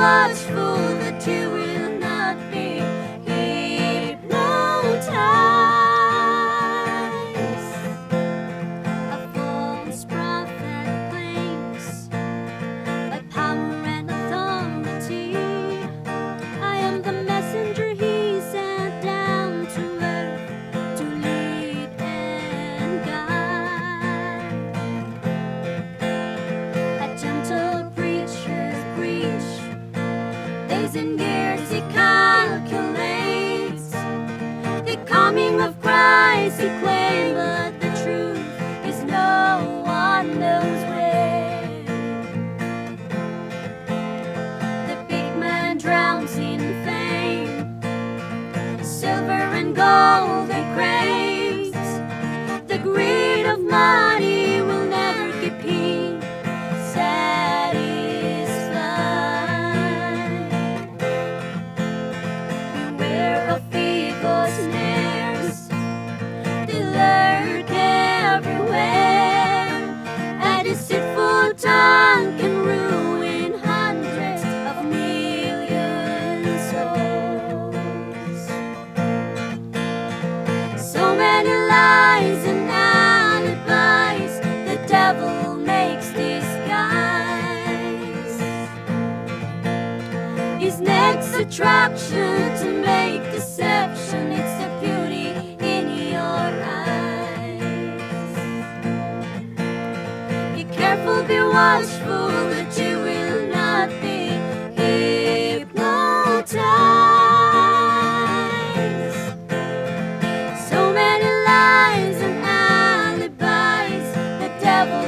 watchful that you will not be hypnotized. A false prophet claims by power and authority, I am the messenger he sent down to earth to lead and guide. A gentle preacher preach, days and years he calculates, the coming of Christ he claimed, but the truth is no one knows where. The big man drowns in fame, silver and gold he craves, the greed of money will never keep him satisfied. Beware of evil's snares, they lurk everywhere. A deceitful tongue can ruin hundreds of million souls. So many lies and alibis the devil makes disguise. His next attraction to make deception, it's the beauty in your eyes. Be careful, be watchful that you will not be hypnotized. So many lies and alibis the devil